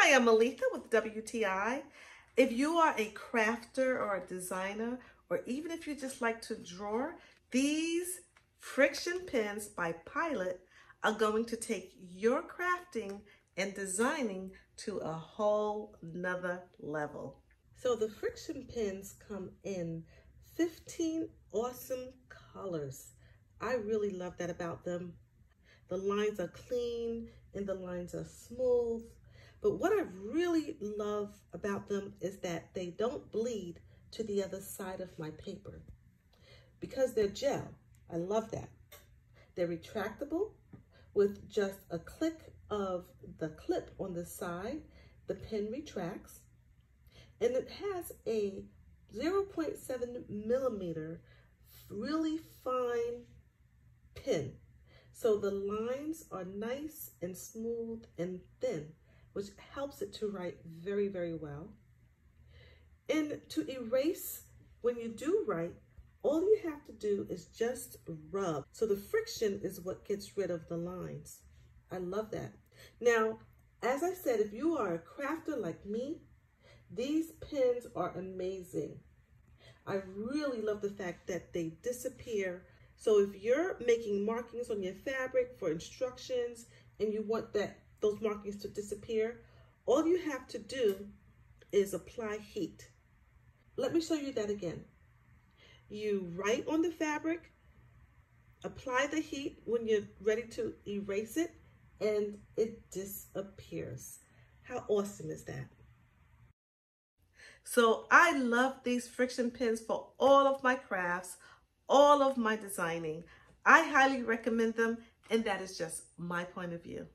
Hi, I'm Aletha with WTI. If you are a crafter or a designer, or even if you just like to draw, these friction pens by Pilot are going to take your crafting and designing to a whole nother level. So the friction pens come in 15 awesome colors. I really love that about them. The lines are clean and the lines are smooth. But what I really love about them is that they don't bleed to the other side of my paper because they're gel. I love that. They're retractable with just a click of the clip on the side. The pen retracts and it has a 0.7 millimeter really fine pen. So the lines are nice and smooth and thin, which helps it to write very, very well. And to erase, when you do write, all you have to do is just rub. So the friction is what gets rid of the lines. I love that. Now, as I said, if you are a crafter like me, these pens are amazing. I really love the fact that they disappear. So if you're making markings on your fabric for instructions and you want those markings to disappear, all you have to do is apply heat. Let me show you that again. You write on the fabric, apply the heat when you're ready to erase it, and it disappears. How awesome is that? So I love these friction pens for all of my crafts, all of my designing. I highly recommend them, and that is just my point of view.